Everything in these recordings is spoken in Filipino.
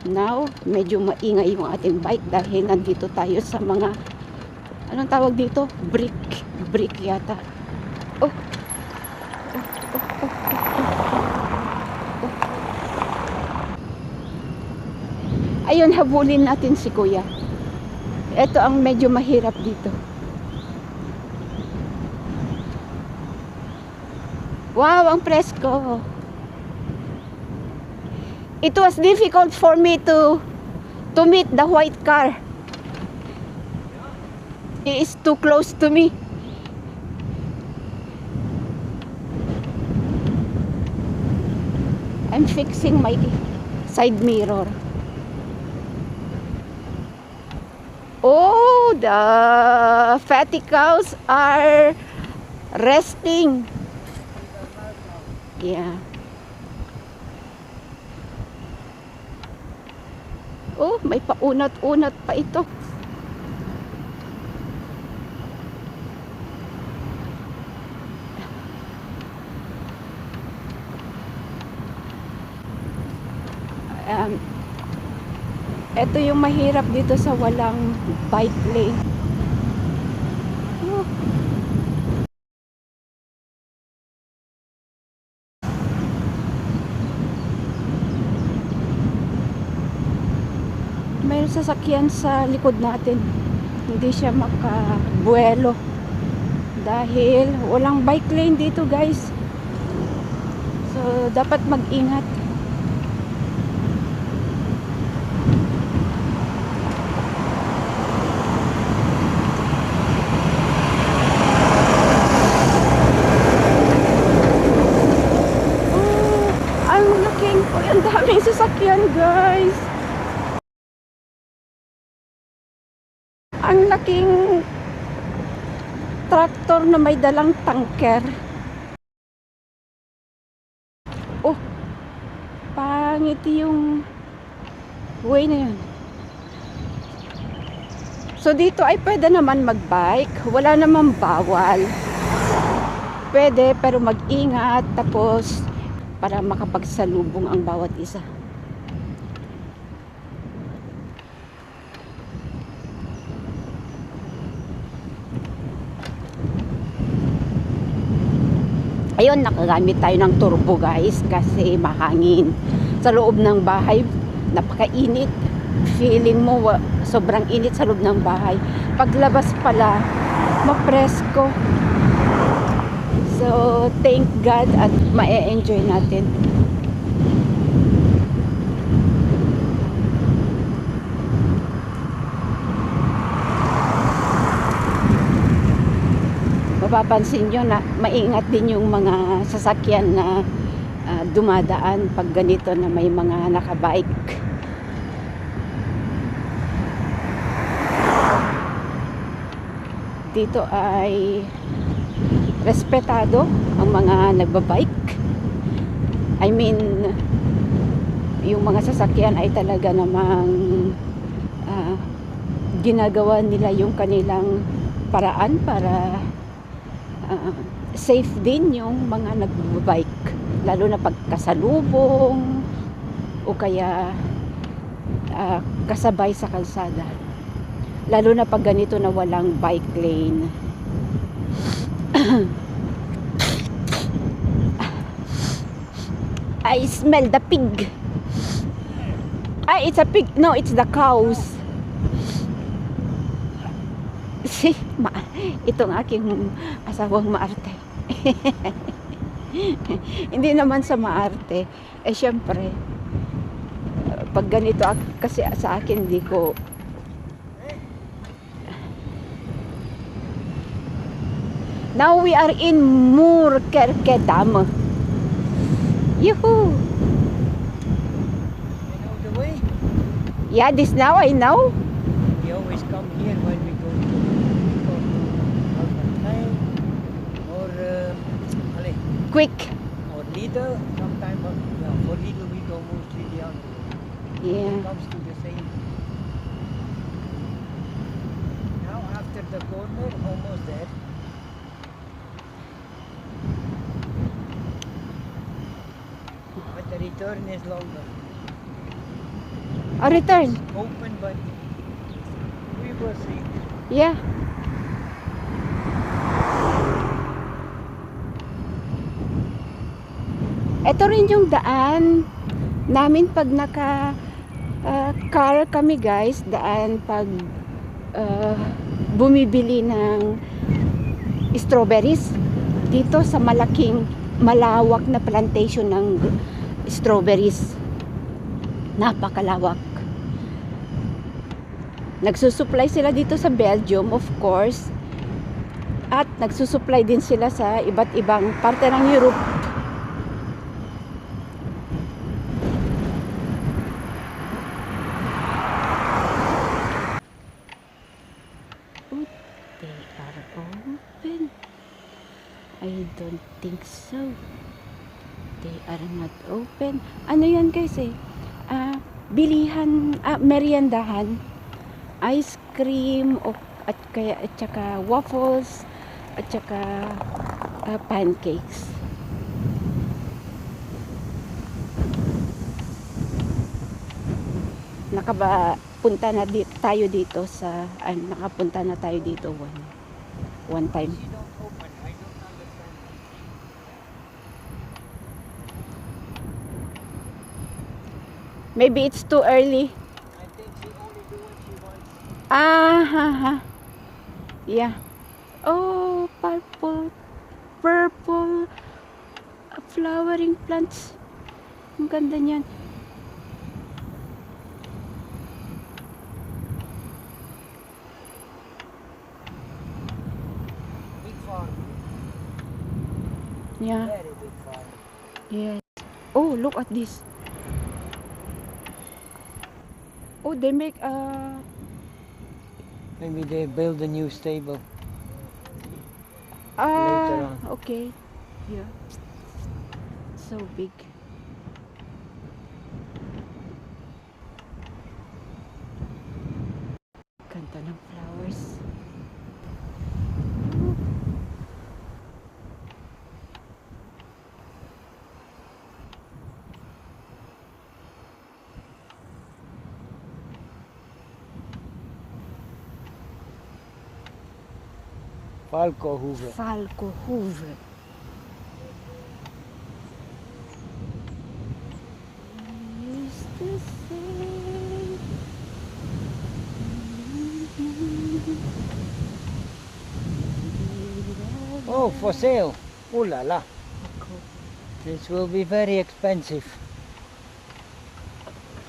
Now, medyo maingay yung ating bike dahil nandito tayo sa mga, anong tawag dito? Brick yata. Oh, oh, oh, oh, oh. Ayun, habulin natin si kuya. Ito ang medyo mahirap dito. Wow, ang presko. It was difficult for me to meet the white car. He is too close to me. I'm fixing my side mirror. Oh, the fatty cows are resting. Yeah. Oh, may paunat-unat pa ito. Ito yung mahirap dito sa walang bike lane. Oh. Mayroon sasakyan sa likod natin. Hindi siya makabuelo dahil walang bike lane dito, guys. So, dapat mag-ingat. Ang daming sasakyan, guys. Ang laking traktor na may dalang tanker. Oh, pangit yung way na yun. So dito ay pwede naman magbike. Wala namang bawal. Pwede, pero mag-ingat. Tapos para makapagsalubong ang bawat isa. Ayun, nakagamit tayo ng turbo, guys, kasi mahangin. Sa loob ng bahay, napakainit. Feeling mo sobrang init sa loob ng bahay. Paglabas pala, mapresko. So, thank God at ma-enjoy natin. Mapapansin nyo na maingat din yung mga sasakyan na dumadaan pag ganito na may mga nakabike. Dito ay respetado ang mga nagbabike. I mean, yung mga sasakyan ay talaga namang ginagawa nila yung kanilang paraan para safe din yung mga nagbabike, lalo na pagkasalubong o kaya kasabay sa kalsada, lalo na pag ganito na walang bike lane. I smell the pig. It's a pig. No, it's the cows. Si itong aking asawang maarte. Hindi naman sa maarte. Syempre, pag ganito kasi sa akin, hindi ko. Now we are in Murkerkedam. Yoo-hoo! You know the way? Yeah, this now I know. We always come here when we go to Albertijn or Quick. or Lidl. Sometimes for Lidl we go mostly the other way. Yeah. It comes to the same. Now after the corner, almost there. But the return is longer. A return. Open, but we will see. Yeah. Ito rin yung daan namin pag car kami guys, daan pag bumibili ng strawberries dito sa malawak na plantation ng strawberries. Napakalawak. Nagsusupply sila dito sa Belgium, of course, at nagsusupply din sila sa iba't ibang parte ng Europe. They are open. I don't think so. They are not open. Ano yan guys eh? Meriendahan. Ice cream at saka waffles at saka pancakes. Nakapunta na tayo dito sa nakapunta na tayo dito one time. She don't open. I don't understand. Maybe it's too early. I think she only do what she wants. Yeah. Oh, purple flowering plants. Ang ganda niyan. Big farm. Yeah. Very big farm. Yes. Oh, look at this. Oh, they make Maybe they build a new stable. Later on. okay. Yeah. So big. Ganda ng flowers. Falcohoeve. Falcohoeve. Is the same. Oh, for sale. Ooh la la. This will be very expensive.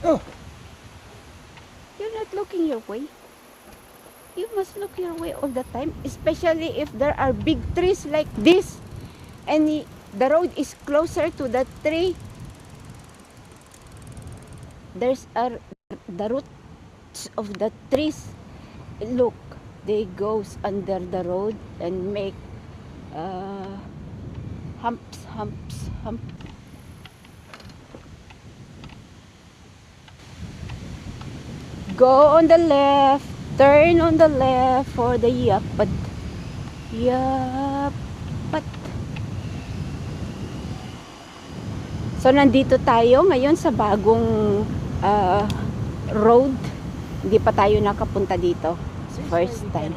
Oh, You're not looking your way. You must look your way all the time, especially if there are big trees like this and the road is closer to the tree. The roots of the trees, look, they goes under the road and make humps. Go on the left. Turn on the left for the Yapat. So, nandito tayo ngayon sa bagong road. Hindi pa tayo nakapunta dito. First time.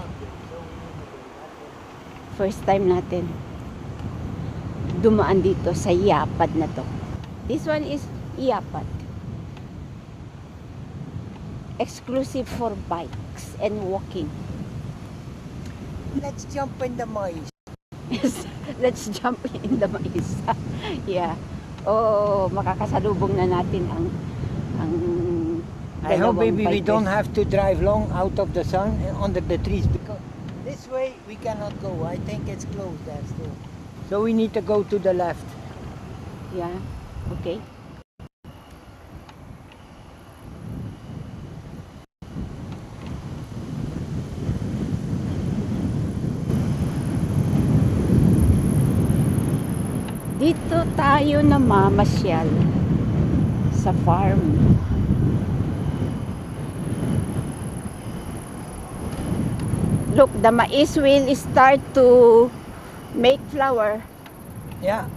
First time natin dumaan dito sa Yapad na to. This one is Yapad. Exclusive for bikes and walking. let's jump in the maize. Yes, let's jump in the mais. Yeah. Oh, makakasalubong na natin ang I hope dalawang maybe we don't bikers. have to drive long out of the sun and under the trees, because this way we cannot go. I think it's closed there still. So we need to go to the left. Yeah. Okay. Dito tayo namamasyal sa farm. Look, the mais will start to make flower. Yeah.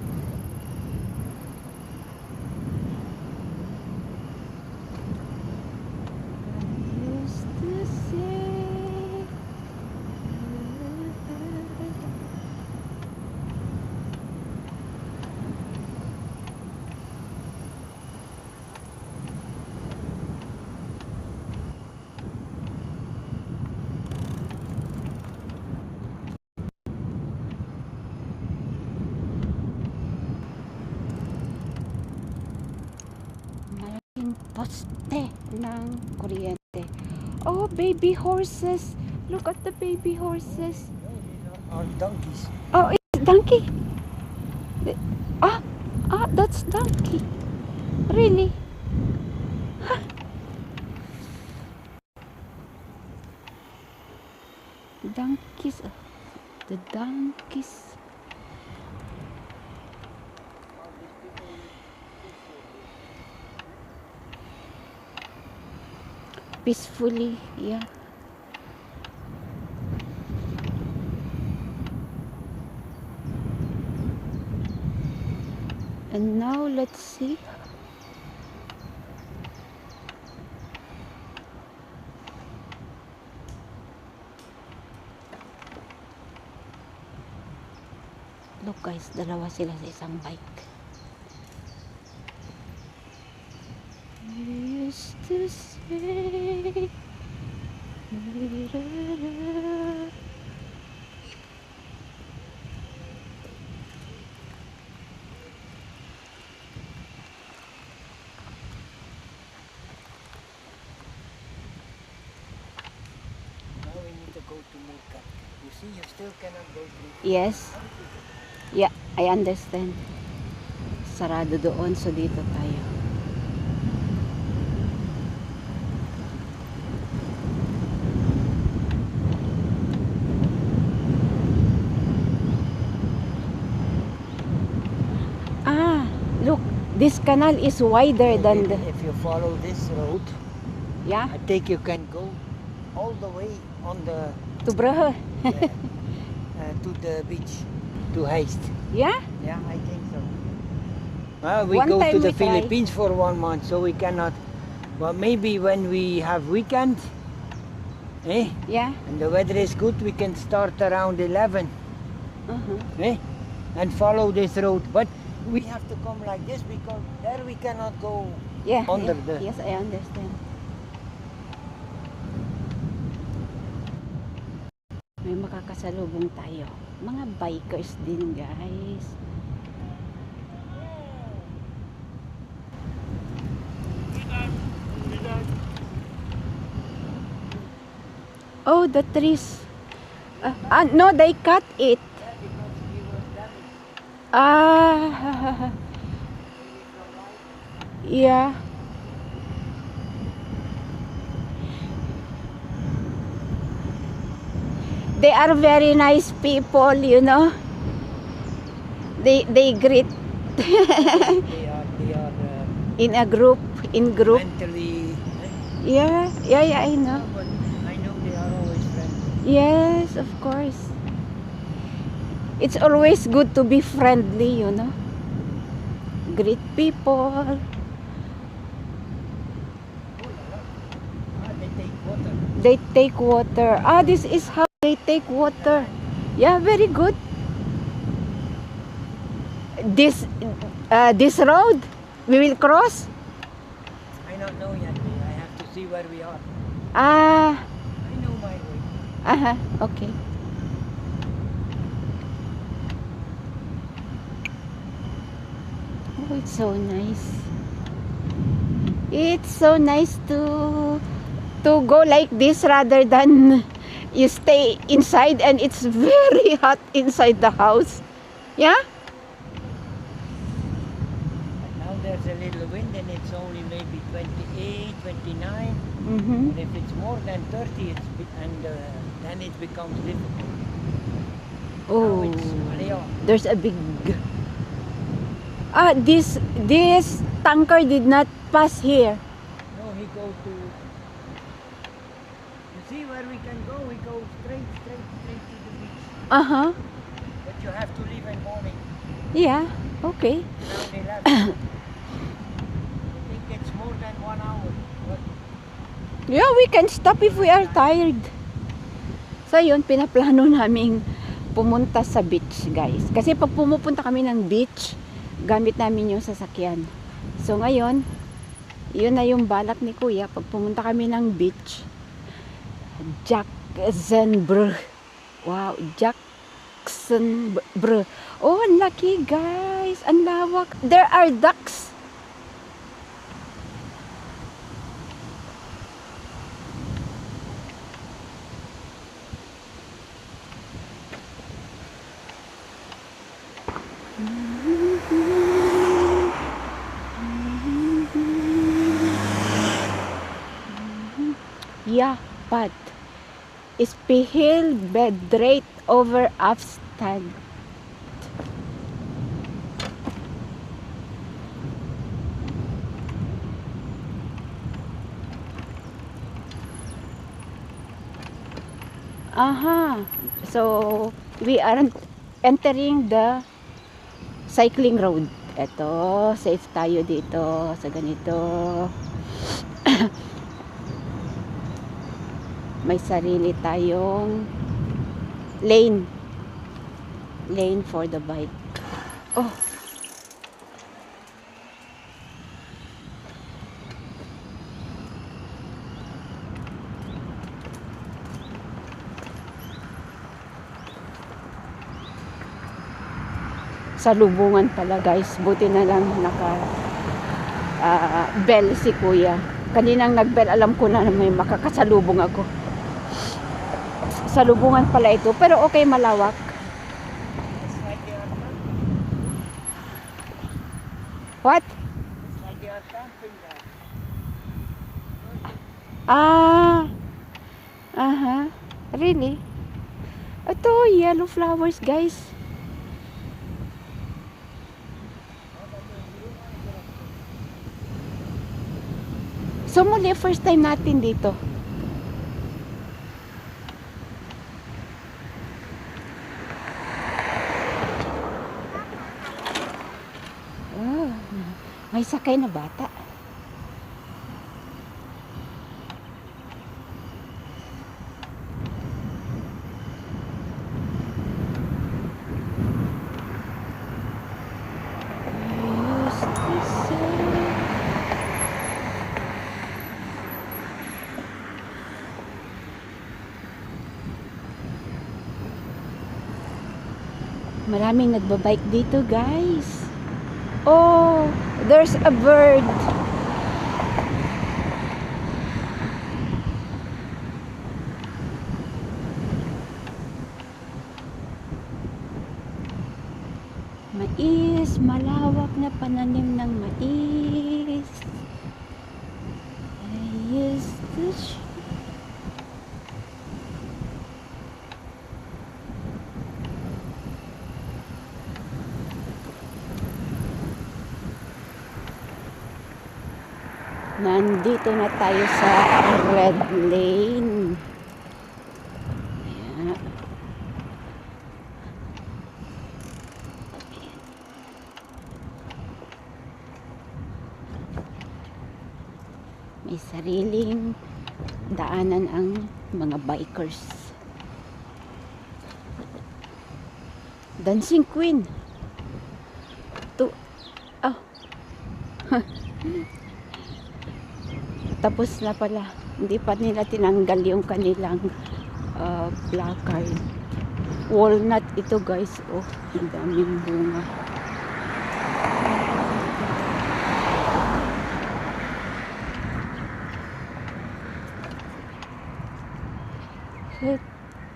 poste ng kuryente. Oh, baby horses. Look at the baby horses. No, these are donkeys. Oh, it's donkey. Ah, that's donkey. Really? Huh. Donkeys. The donkeys. Peacefully, yeah. And now let's see. Look guys, dalawa sila sa isang bike. We used to say Now we need to go to Murkat. You see, you still cannot go through. Yes. Yeah, I understand. Sarado doon, so dito tayo. Ah, look, this canal is wider than the... If you follow this road, Yeah, I think you can go all the way on the to Brugge. to the beach, to Heist. Yeah? Yeah, I think so. We One go to time the we try. Philippines for 1 month, so we cannot. But maybe when we have weekend, Yeah. and the weather is good, we can start around 11, Uh-huh. and follow this road. But we have to come like this because there we cannot go. Yeah. Under yeah. the- Yes, I understand. May makakasalubong tayo. Mga bikers din, guys. Oh, the trees. No, they cut it. Ah. Yeah. They are very nice people, you know. They greet They are in a group, in group. mentally. Yeah, I know. But I know they are always friendly. Yes, of course. It's always good to be friendly, you know. Greet people. They take water. They take water. Ah, this is how they take water. Yeah, very good. This road we will cross. I don't know yet. I have to see where we are. Ah, I know my way. okay. Oh, it's so nice. It's so nice to go like this rather than you stay inside and it's very hot inside the house. Yeah? Now there's a little wind and it's only maybe 28, 29. Mm-hmm. But if it's more than 30, then it becomes difficult. Oh, Now it's Maleo. there's a big... Ah, this tanker did not pass here. No, he go to. You see where we can go? We go straight to the beach. Uh-huh. But you have to leave in morning. Yeah, okay. Around 11. I think it's more than 1 hour. But Yeah, we can stop if we are tired. So yun, pinaplano naming pumunta sa beach, guys. Kasi pag pumupunta kami ng beach, gamit namin yung sasakyan. So ngayon, yun na yung balak ni Kuya. Pag pumunta kami ng beach, Jacksonburg. Wow, Jacksonburg. Oh, ang laki, guys. Ang lawak. There are ducks. Yeah, but Spihil Bedrate over Afstand. Aha. So, we are entering the cycling road. Ito, safe tayo dito sa ganito. May sarili tayong lane. Lane for the bike. Oh. Salubungan pala guys. Buti na lang naka bell si kuya. Kaninang nag-bell, alam ko na may makakasalubong ako. Salubungan pala ito, pero okay, malawak. It's like they are camping. What? It's like they are camping there. Aha. Really? Ito, yellow flowers, guys. So, muli, first time natin dito. Oh, may sakay na bata. Maraming nagbabike dito, guys. Oh, there's a bird. Mais, malawak na pananim ng mais. Ayos, nandito na tayo sa red lane. Ayan. May sariling daanan ang mga bikers. Dancing Queen. Oh. Tapos na pala. Hindi pa nila tinanggal yung kanilang placard. Walnut ito, guys. Oh, ang daming bunga.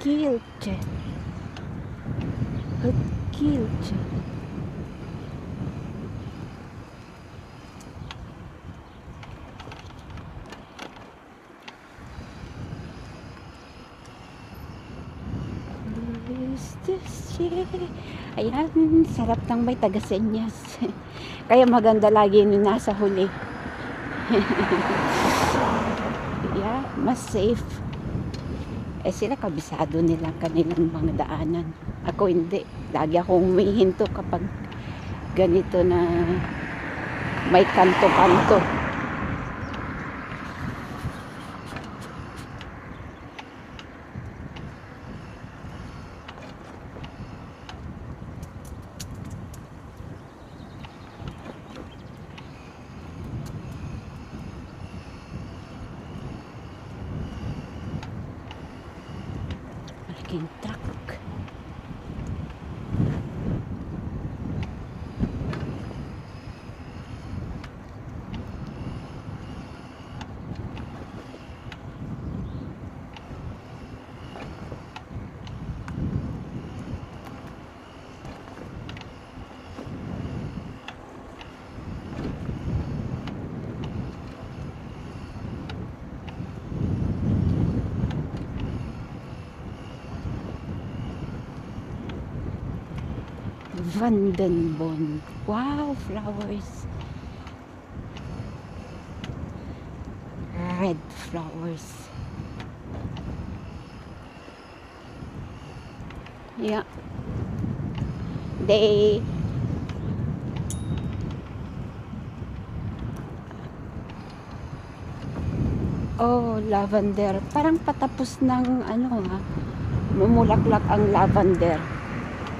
Kilche. Kilche. Ayan, sarap ng may taga-senyas. Kaya maganda lagi yung nasa huli. Yeah, mas safe. Eh sila kabisado nila kanilang mga daanan. Ako hindi. Lagi akong humihinto kapag ganito na may kanto-kanto. Malaking truck. Vandenbond. Wow, flowers. Red flowers. Yeah. They Oh, lavender. Parang patapos ng mamulaklak ang lavender.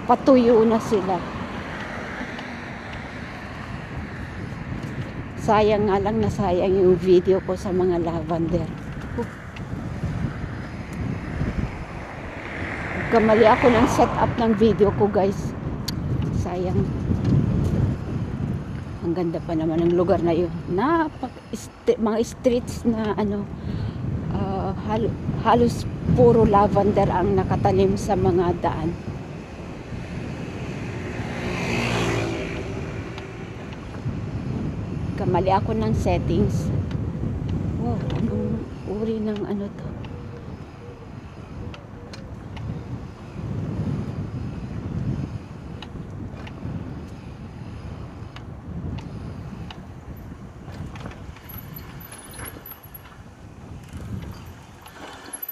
Patuyo na sila. Sayang nga lang, nasayang yung video ko sa mga lavender. Kamali ako ng setup ng video ko, guys. Sayang. Ang ganda pa naman ng lugar na yun. Mga streets na halos puro lavender ang nakatanim sa mga daan. Kamali ako ng settings. Wow, anong uri ng to?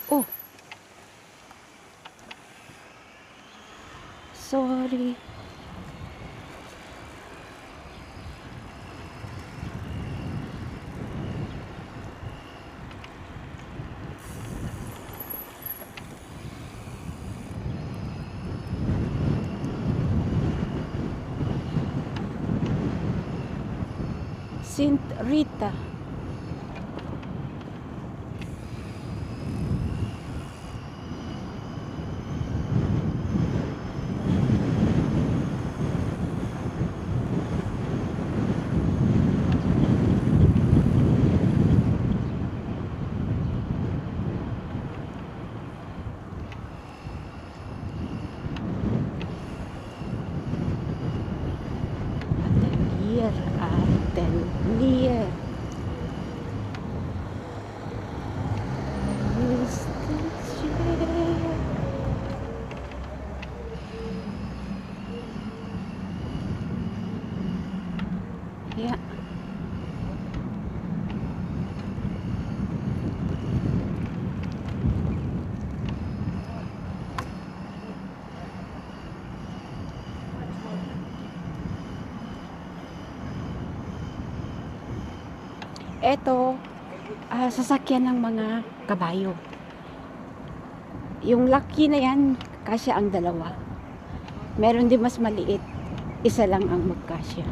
Oh. Sorry. Saint Rita. Atelier. Yeah. Ito, sasakyan ng mga kabayo. Yung laki na yan, kasya ang dalawa. Meron din mas maliit. Isa lang ang magkasya.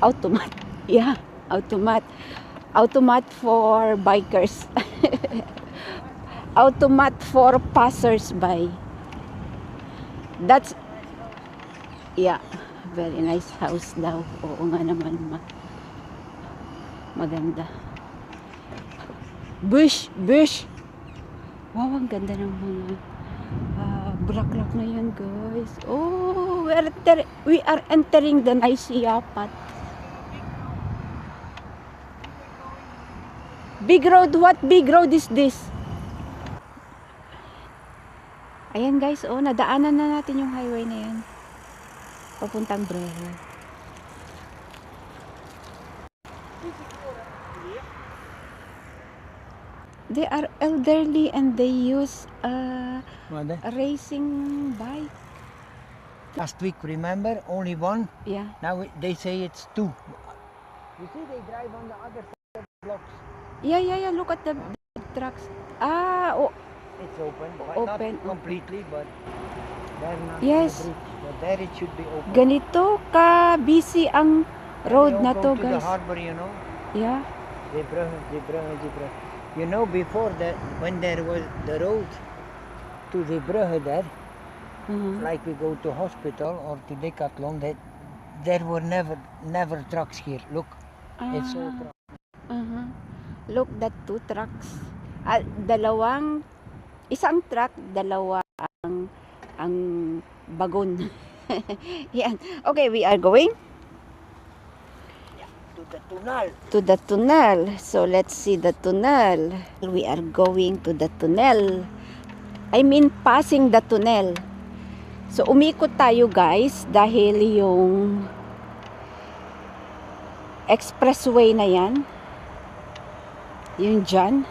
Automat. Yeah, automat. Automat for bikers. Automat for passers-by. That's, yeah, very nice house daw. Oo nga naman, maganda. Bush. Wow, ang ganda ng mga bulaklak na yan, guys. Oh, we are entering the Nicaea path. Big road, what big road is this? Ayan, guys, oh, nadaanan na natin yung highway na yan. Papuntang Brehe. They are elderly and they use a racing bike. Last week, remember, only one. Yeah. Now they say it's two. You see, they drive on the other side of the blocks. Yeah. Look at the trucks. Oh. It's open, but Open. not completely, but they're not Yes. on the bridge. But there it should be open. Ganito ka busy ang road They na all to, go to guys. the harbor, you know. Yeah. Zebra. You know, before that, when there was the road to Zebra there, like we go to hospital or to Decathlon, that there were never trucks here. Look, it's all trucks. Look, that two trucks. Isang truck, dalawa ang bagon. Yan. Okay, we are going To the tunnel. to the tunnel. So let's see the tunnel. We are going to the tunnel. I mean passing the tunnel. So umikot tayo guys dahil yung expressway na yan, yung dyan,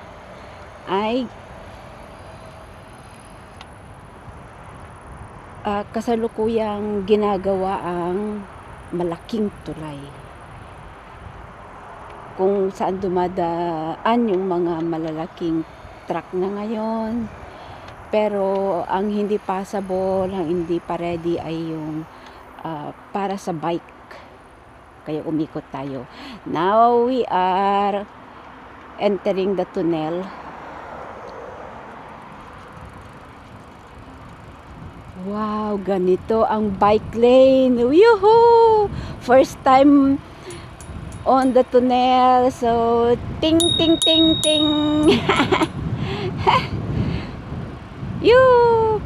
ay kasalukuyang ginagawa ang malaking tulay. Kung saan dumadaan yung mga malalaking truck na ngayon. Pero ang hindi passable, ang hindi pa ready ay yung para sa bike. Kaya umikot tayo. Now we are entering the tunnel. Wow, ganito ang bike lane. Woohoo! First time on the tunnel. So, ting ting ting ting. You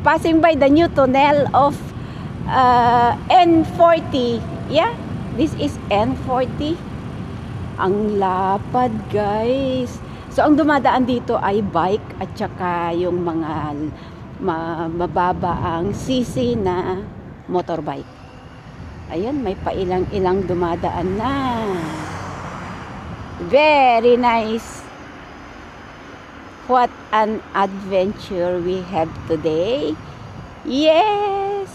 passing by the new tunnel of N40. Yeah, this is N40. Ang lapad, guys. So, ang dumadaan dito ay bike at saka yung mga mababa ang CC na motorbike. Ayan, may pailang-ilang dumadaan na. Very nice. What an adventure we have today. Yes!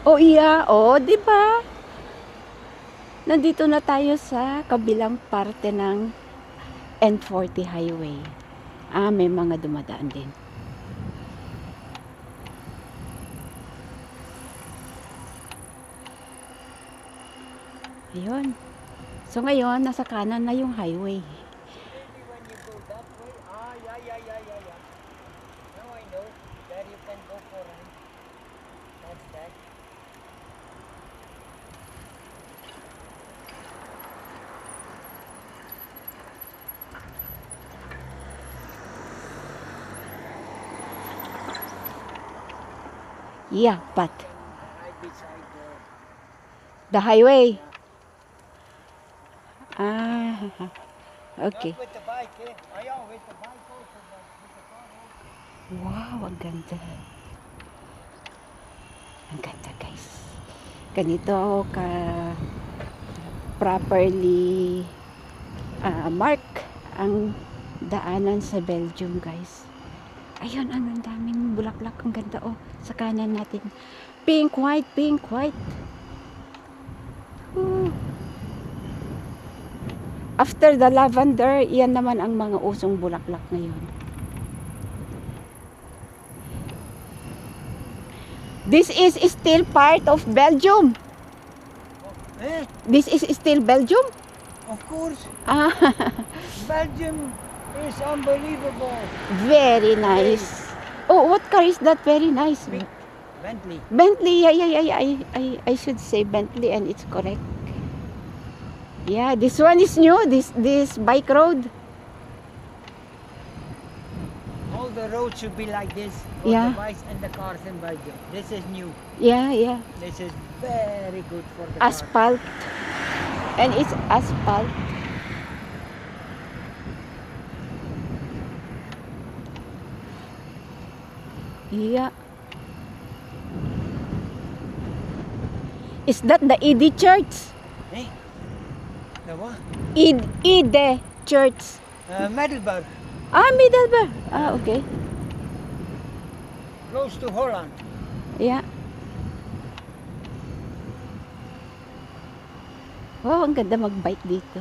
Oh iya, oh, di ba? Nandito na tayo sa kabilang parte ng N40 highway. May mga dumadaan din. Ayun. So ngayon, nasa kanan na yung highway. Maybe when you go that way, yeah. Now I know that you can go for run. That's that. Yeah, but Right beside the highway. Okay. Not with the bike, eh? Yeah, with the bike also, but with the car also. Wow, ang ganda. Ang ganda, guys. Ganito ka properly mark ang daanan sa Belgium, guys. Ayun, ang daming bulaklak. Ang ganda, oh. Sa kanan natin. Pink, white, pink, white. Ooh. After the lavender, yan naman ang mga usong bulaklak ngayon. This is still part of Belgium. Eh? This is still Belgium? Of course. Belgium is unbelievable. Very nice. Oh, what car is that? Very nice. Big Bentley. Bentley. Yeah. I should say Bentley, and it's correct. Yeah, this one is new. This bike road. All the roads should be like this. For Yeah. the bikes and the cars in Belgium. This is new. Yeah. This is very good for the cars. Asphalt. And it's asphalt. Yeah. Is that the ED Church? Eh? The what? ED Church. Middelburg. Middelburg. Okay. Close to Holland. Yeah. Wow, ang ganda mag-bike dito.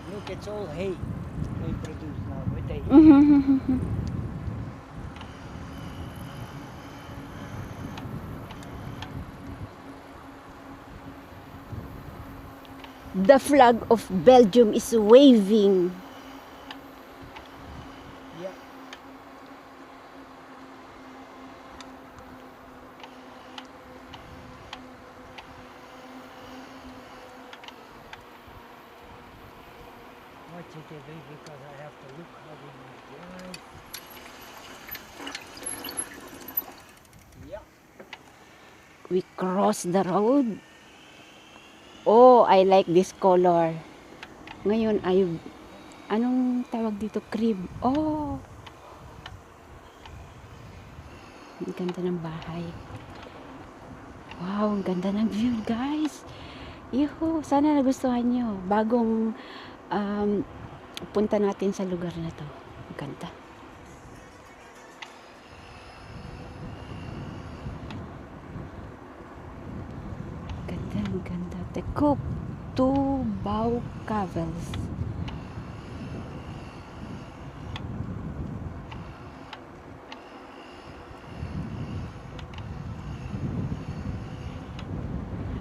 Look, it's all hay. They produce now with the hay. The flag of Belgium is waving. Yeah. Watch it a bit because I have to look how we drive. Yeah. We cross the road. Oh, I like this color. Ngayon ay, anong tawag dito? Cream. Oh, ang ganda ng bahay. Wow, ang ganda ng view, guys. Yuhu, sana nagustuhan nyo. Bagong punta natin sa lugar na to. Ang ganda. Ganda, ang ganda. Tekup, Tubao Cavels.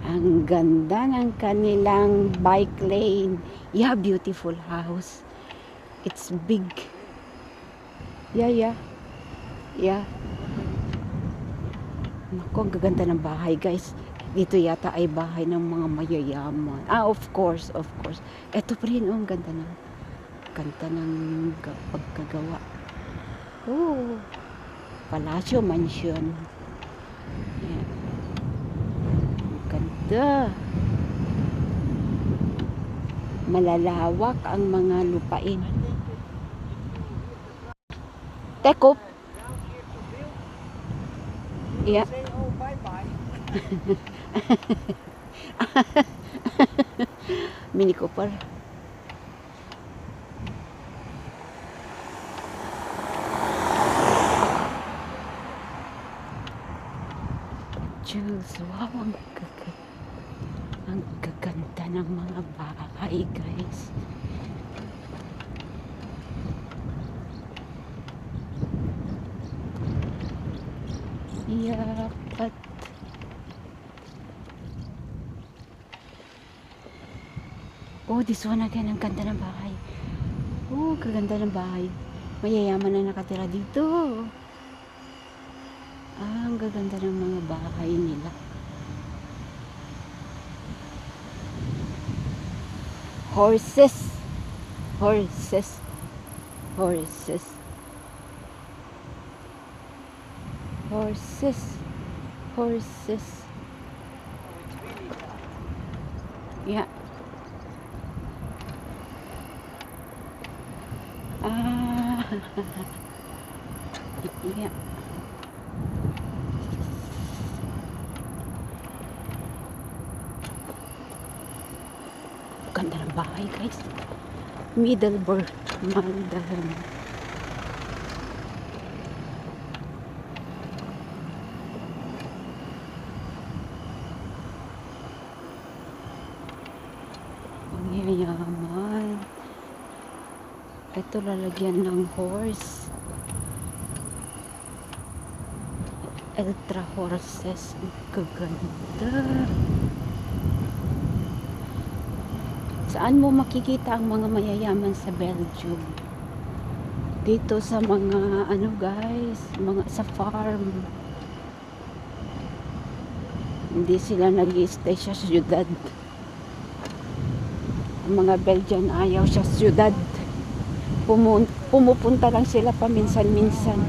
Ang ganda ng kanilang bike lane. Yeah, beautiful house. It's big. Yeah. Naku, ang gaganda ng bahay, guys. Dito yata ay bahay ng mga mayayaman. Of course. Eto pa rin, ang ganda ng pagkagawa. Oh, Palacio Mansion. Yeah. Ganda. Malalawak ang mga lupain. Tekop. Yeah. Say, oh, bye-bye. Mini Cooper. Diyos, wow, ang gaganda ng mga bahay, guys. Yapat. Oh, this one again, ang ganda ng bahay. Oh, kaganda ng bahay. Mayayaman na nakatira dito. Ang gaganda ng mga bahay nila. Horses. Yeah. Yeah. Ganda ng bahay, guys. Middleburg. Ang yayaman. Ito lalagyan ng horse. Ultra horses. Ang gaganda. Saan mo makikita ang mga mayayaman sa Belgium? Dito sa mga guys, sa farm. Hindi sila nag-i-stay sa syudad. Ang mga Belgian ayaw sa syudad. Pumupunta lang sila paminsan-minsan.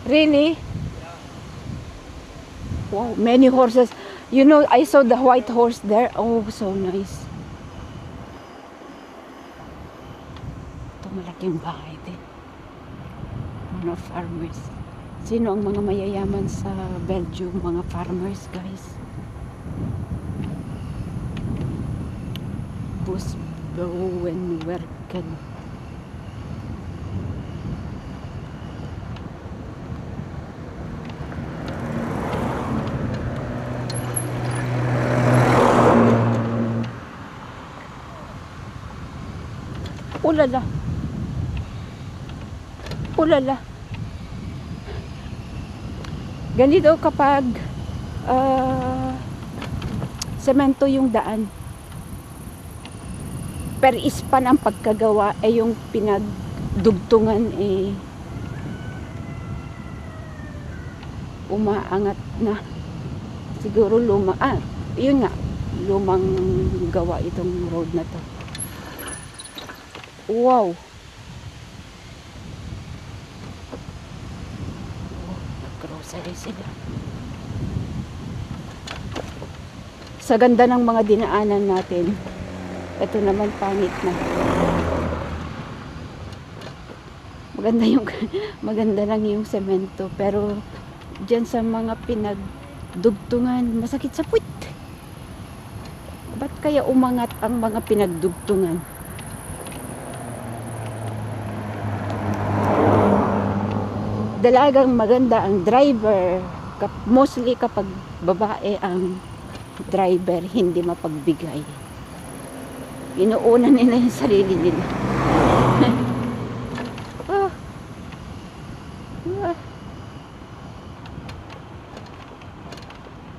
Really? Wow, many horses. You know, I saw the white horse there. Oh, so nice. Ito malaking bahay din. Mga farmers. Sino ang mga mayayaman sa Belgium? Mga farmers, guys. Busbouwenwerken. Ulala. Ganito kapag semento yung daan. Per ispan ang pagkagawa ay yung pinagdugtungan umaangat na. Siguro yun nga, lumang gawa itong road na to. Wow. grocery sila. Sa ganda ng mga dinaanan natin, ito naman pangit na. Maganda yung maganda lang yung semento, pero diyan sa mga pinagdugtungan, masakit sa puwit. Ba't kaya umangat ang mga pinagdugtungan? Dalagang maganda ang driver, mostly kapag babae ang driver, hindi mapagbigay. Inuuna nila yung sarili nila. Oh. Ah.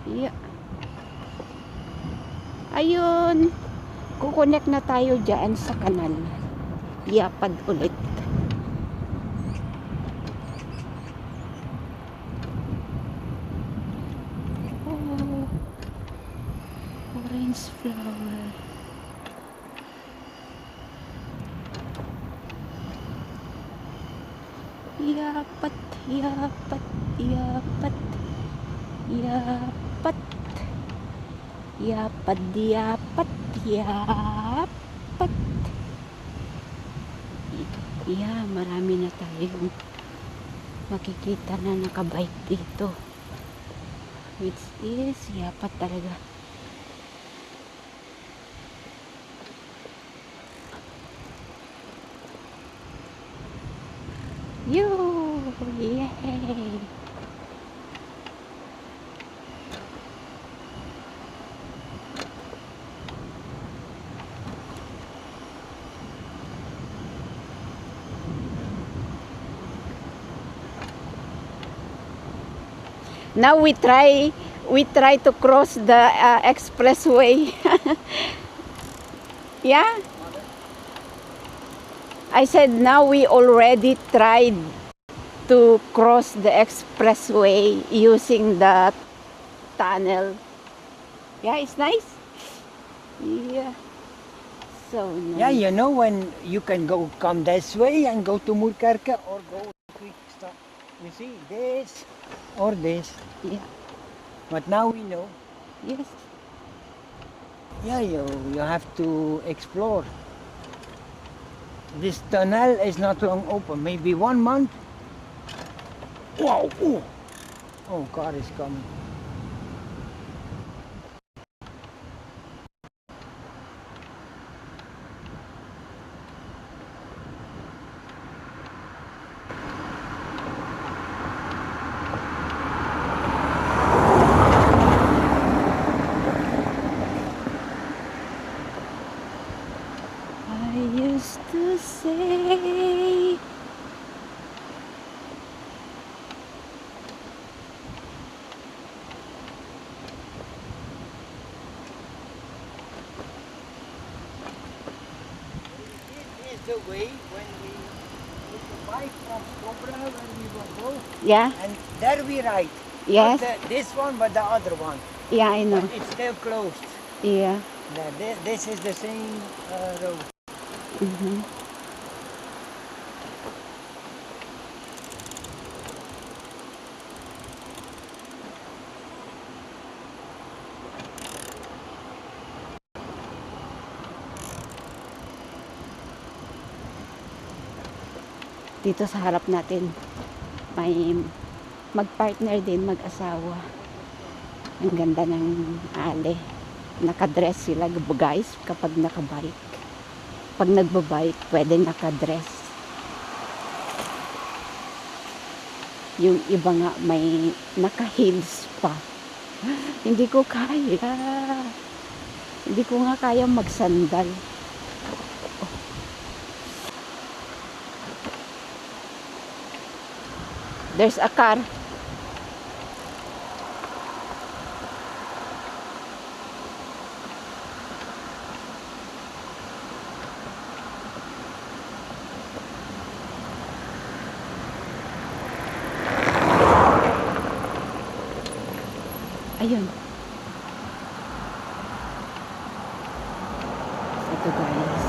Yeah. Ayun, kukonek na tayo dyan sa kanal. Yapad ulit. Oh, orange flower. Yapat, yapat, yapat, yapat. Yapad, yapat, yapat. Yeah, marami na tayong makikita na nakabike dito. Which is, yapat talaga. Yo! Yay! Now we try to cross the expressway. Yeah? I said now we already tried to cross the expressway using the tunnel. Yeah, it's nice. Yeah. So nice. Yeah, you know when you can come this way and go to Murkarka or go quick stop. You see this or this. Yeah. But now we know. Yes. Yeah, you have to explore. This tunnel is not long open, maybe 1 month. Wow! Oh, car is coming. I used to say This is the way when we took the bike from Cobra where we will go, yeah, and there we ride. yes, Not this one, but the other one. yeah, I know, But it's still closed. yeah. This is the same road. Mhm. Dito sa harap natin may magpartner din, mag-asawa. Ang ganda ng ale. Nakadress sila guys kapag nakabike. Pag nagbabike, pwede nakadress. Yung iba nga may naka-heels pa. Hindi ko kaya. Hindi ko nga kaya magsandal. There's a car. Ayun. Ito guys.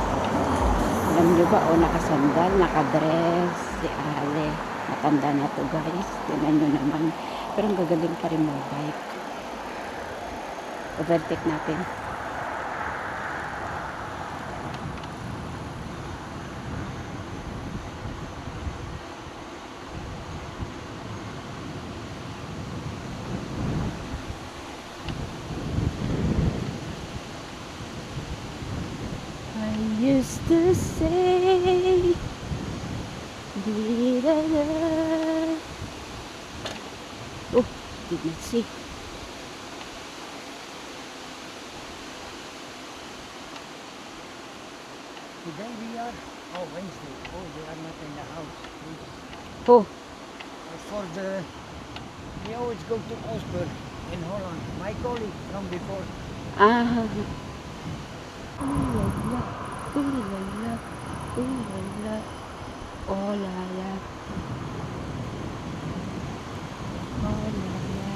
Alam nyo ba, nakasandal, nakadress, si Ale. Matanda na to guys. Tingnan nyo naman Pero ang gagaling pa rin mo bike. Overtake natin. I used to say, di-da-da. Oh, did not see. Today we are, Wednesday. Oh, they are not in the house. Oh, For we always go to Osburg in Holland. My colleague from before. ah. Ooh la la, ooh la la, ooh la la, oh la la, oh la la. Oh la la.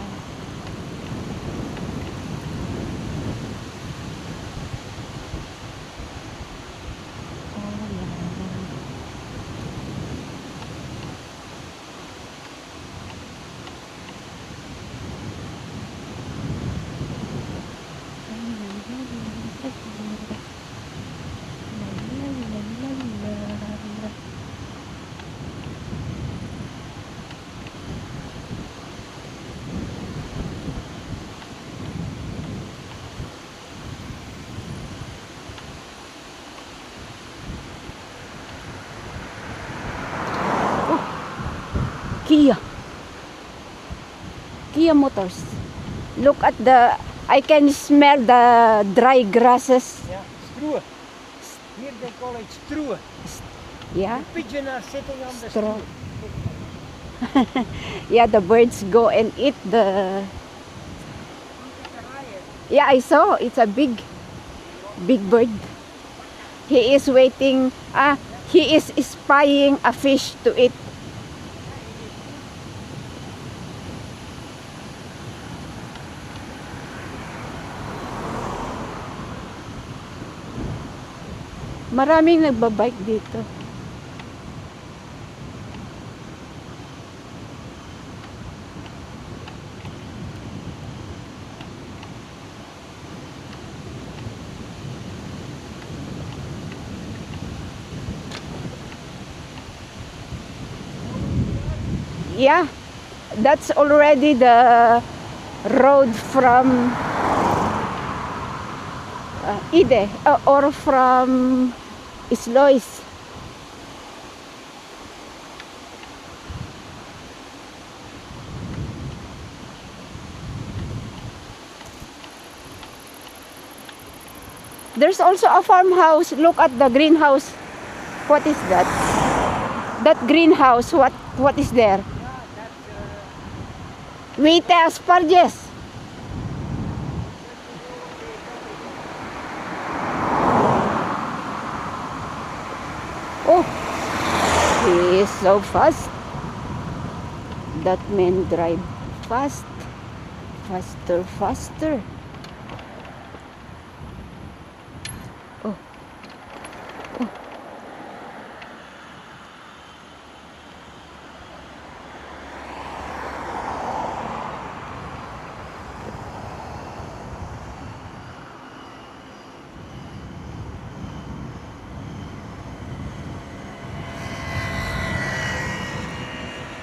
Kia Motors. Look at I can smell the dry grasses. Yeah, Struwe. Here they call it Struwe. Yeah, The pigeons are sitting on the Straw. Struwe. yeah, the birds go and eat the. Yeah, I saw. It's a big bird. He is waiting. He is spying a fish to eat. Maraming nagbabike dito. Yeah, that's already the road from Ide or from Islois. There's also a farmhouse. Look at the greenhouse. What is that? That greenhouse, what is there? Wheat asparagus. Oh, he is so fast. That man drive fast. Faster, faster. Oh. Oh.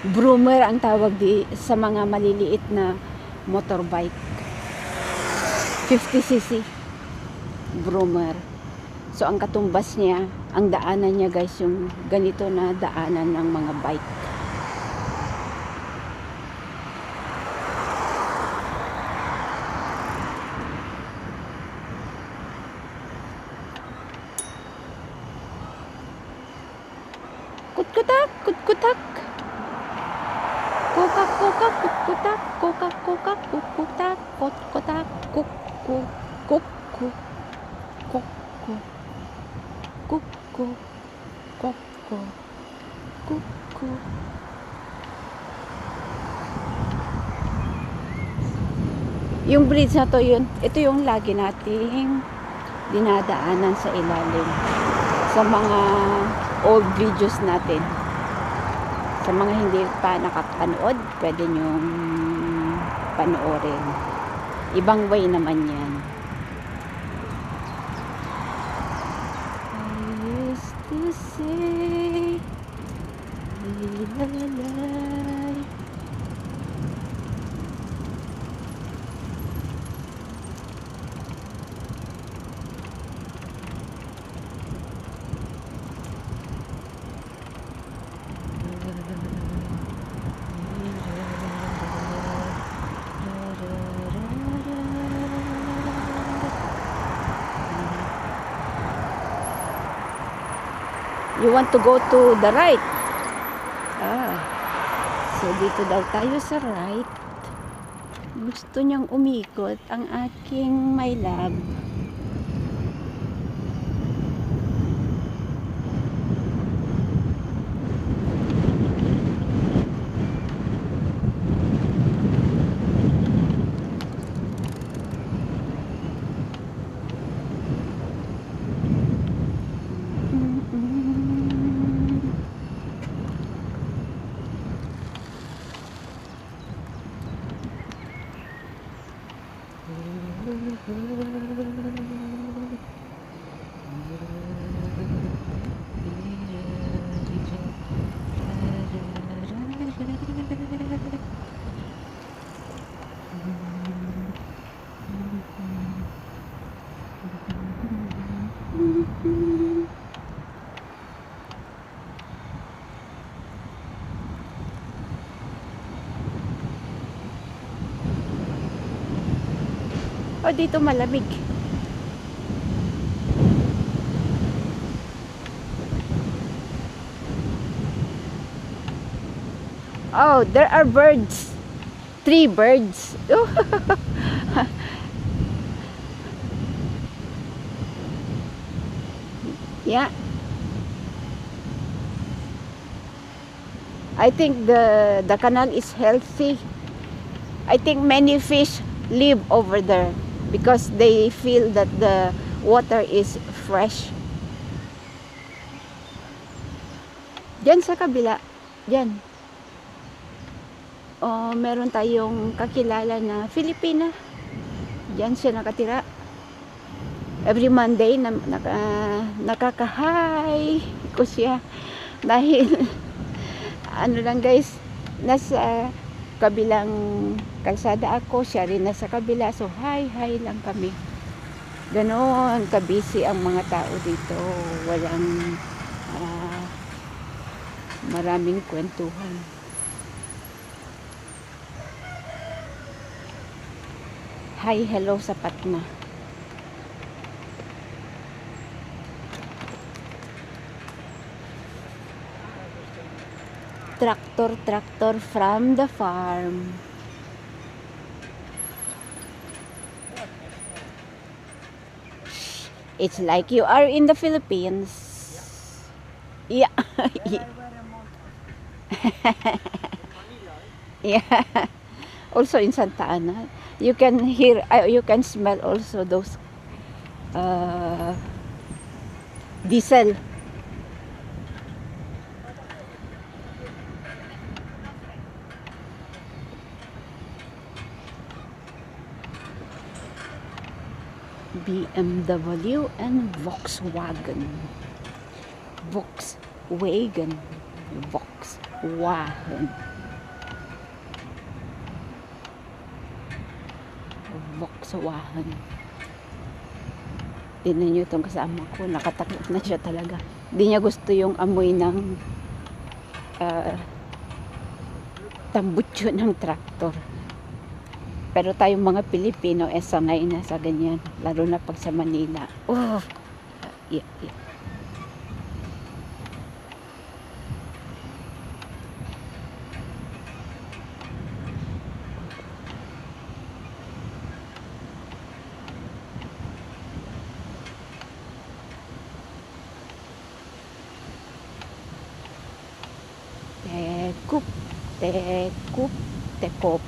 Broomer ang tawag sa mga maliliit na motorbike. 50cc. Broomer. So ang katumbas niya, ang daanan niya guys, yung ganito na daanan ng mga bike. Kutkutak, kutkutak. Kukak, kukak, kutkutak, kukak, kukak, kutkutak, kutkutak, kuk, kuk, kuk, kuk, kuk, kuk, kuk, kuk, kuk, kuk, kuk, kuk. Yung bridge na to, ito yung lagi nating dinadaanan sa ilalim sa mga old videos natin. Sa mga hindi pa nakapanood, pwede nyong panoorin. Ibang way naman yan. I used to say, lalay. You want to go to the right? So dito daw tayo sa right. Gusto niyang umikot ang aking my love. O dito malamig. Oh, there are birds. 3 birds. Yeah. I think the canal is healthy. I think many fish live over there because they feel that the water is fresh. Diyan sa kabila, diyan. Oh, meron tayong kakilala na Filipina. Diyan siya nakatira. Every Monday nakaka-hi ko siya dahil ano lang guys, nasa kabilang kalsada ako, siya rin nasa kabila, so hi lang kami. Ganon ka-busy ang mga tao dito, walang maraming kwentuhan. Hi, hello, sapat na. Tractor from the farm. It's like you are in the Philippines. Yeah. Yeah. Also in Santa Ana, you can hear, you can smell also those diesel. BMW and Volkswagen. Volkswagen. Tingnan nyo itong kasama ko, nakatakot na siya talaga. Hindi niya gusto yung amoy ng tambutso ng traktor. Pero tayong mga Pilipino, sanay na sa ganyan. Lalo na pag sa Manila. Oh! Yeah. Tekop. Tekop.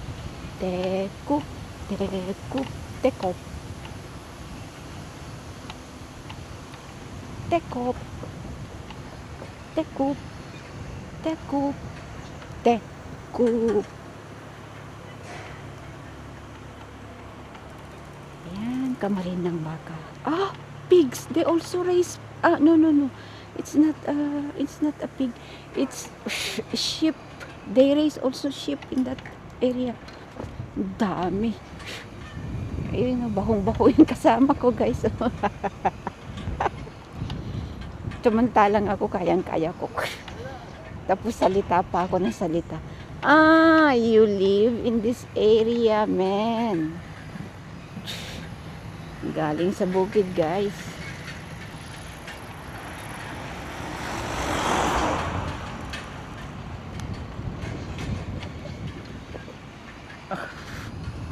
Ayan, kamarin ng baka. Ah, pigs. They also raise, no. It's not a pig. It's sheep. They raise also sheep in that area. Dami. Ayun, bahong-baho yung kasama ko, guys. Samantalang ako kayang-kaya ko. Tapos salita pa ako ng salita. Ah, you live in this area, man. Galing sa bukid, guys.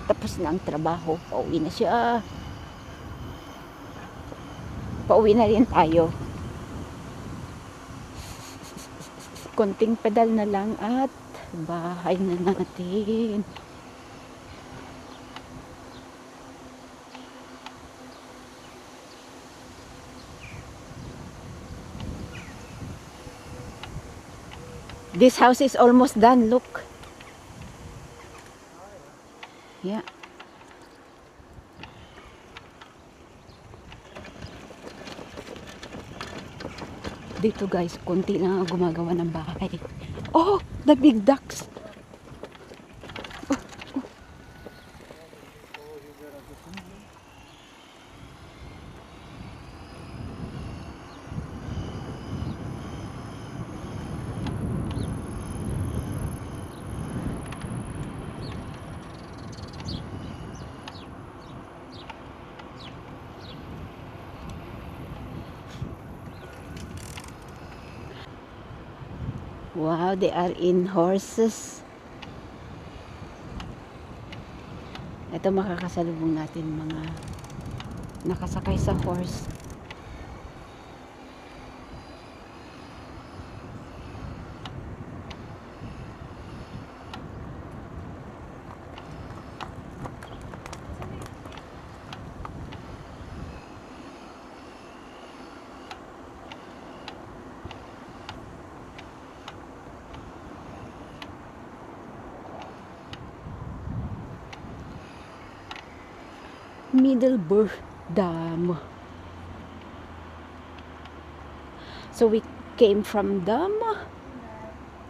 Tapos na ang trabaho. Pauwi na siya. Pauwi na rin tayo. Konting pedal na lang at bahay na natin. This house is almost done, look. Yeah. Dito guys, konti lang ang gumagawa ng bahay. Oh, the big ducks. Wow, they are in horses. Ito makakasalubong natin mga nakasakay sa horse. Middleburg Dam. So we came from Dam,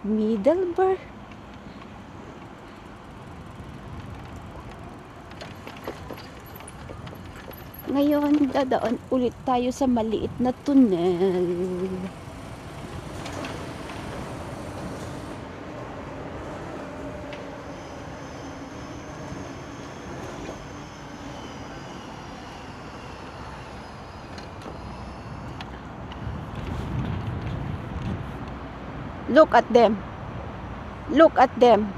Middleburg. Ngayon, dadaan ulit tayo sa maliit na tunnel. Look at them. Look at them.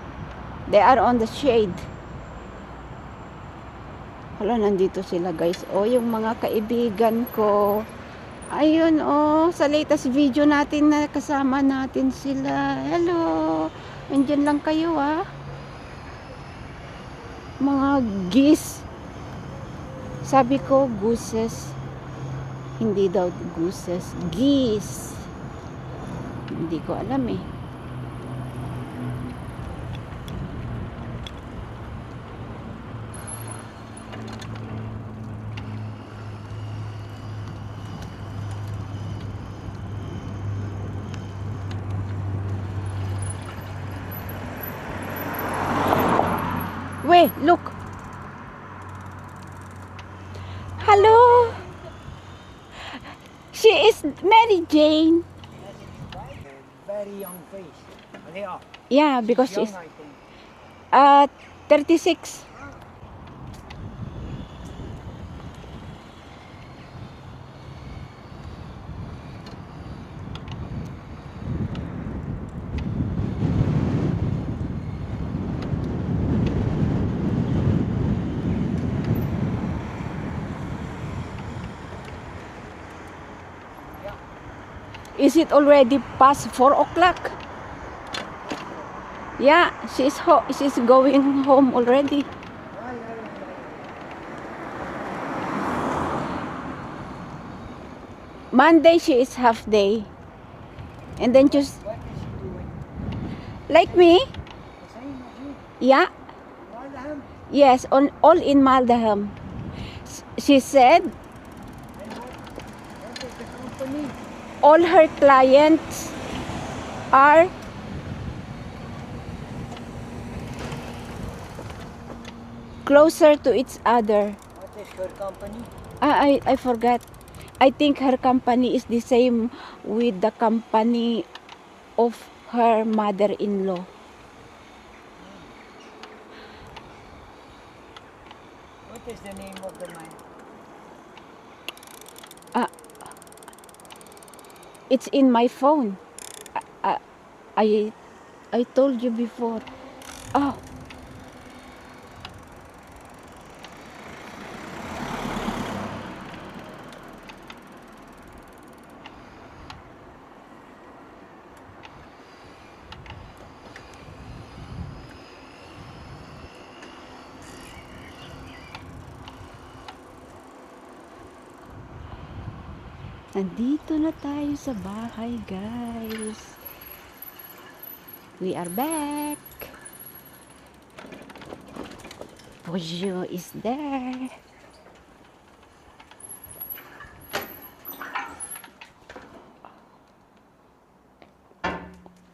They are on the shade. Hala, nandito sila guys. Oh, yung mga kaibigan ko. Ayun, oh. Sa latest video natin na kasama natin sila. Hello. Andyan lang kayo, ah. Mga geese. Sabi ko, gooses. Hindi daw gooses. Geese. Hindi ko alam eh. Wait, look. Hello. She is Mary Jane. Very young face. They are Yeah, because young, she's I think. 36. Is it already past 4 o'clock? Yeah, she's going home already. Monday she is half day. And then just What is she doing? like me? The same as you. Yeah. Wildham? Yes, all in Maldaham. She said And what is the company? all her clients are closer to each other. What is her company? I forgot. I think her company is the same with the company of her mother-in-law. What is the name of the mine? It's in my phone. I I, I told you before. Oh, nandito na tayo sa bahay, guys. We are back. Pojo is there.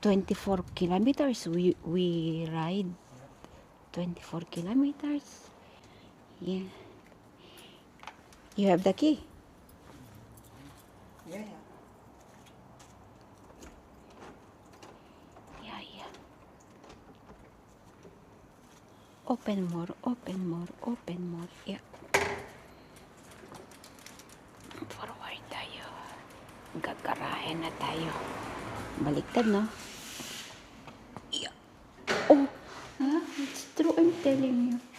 "24 kilometers we ride. 24 kilometers. Yeah. You have the key. Yeah. Yeah, yeah. Open more, open more, open more. Yeah. Forward tayo. Gagarahin na tayo. Baliktad, no? Yeah. Oh, it's true, I'm telling you.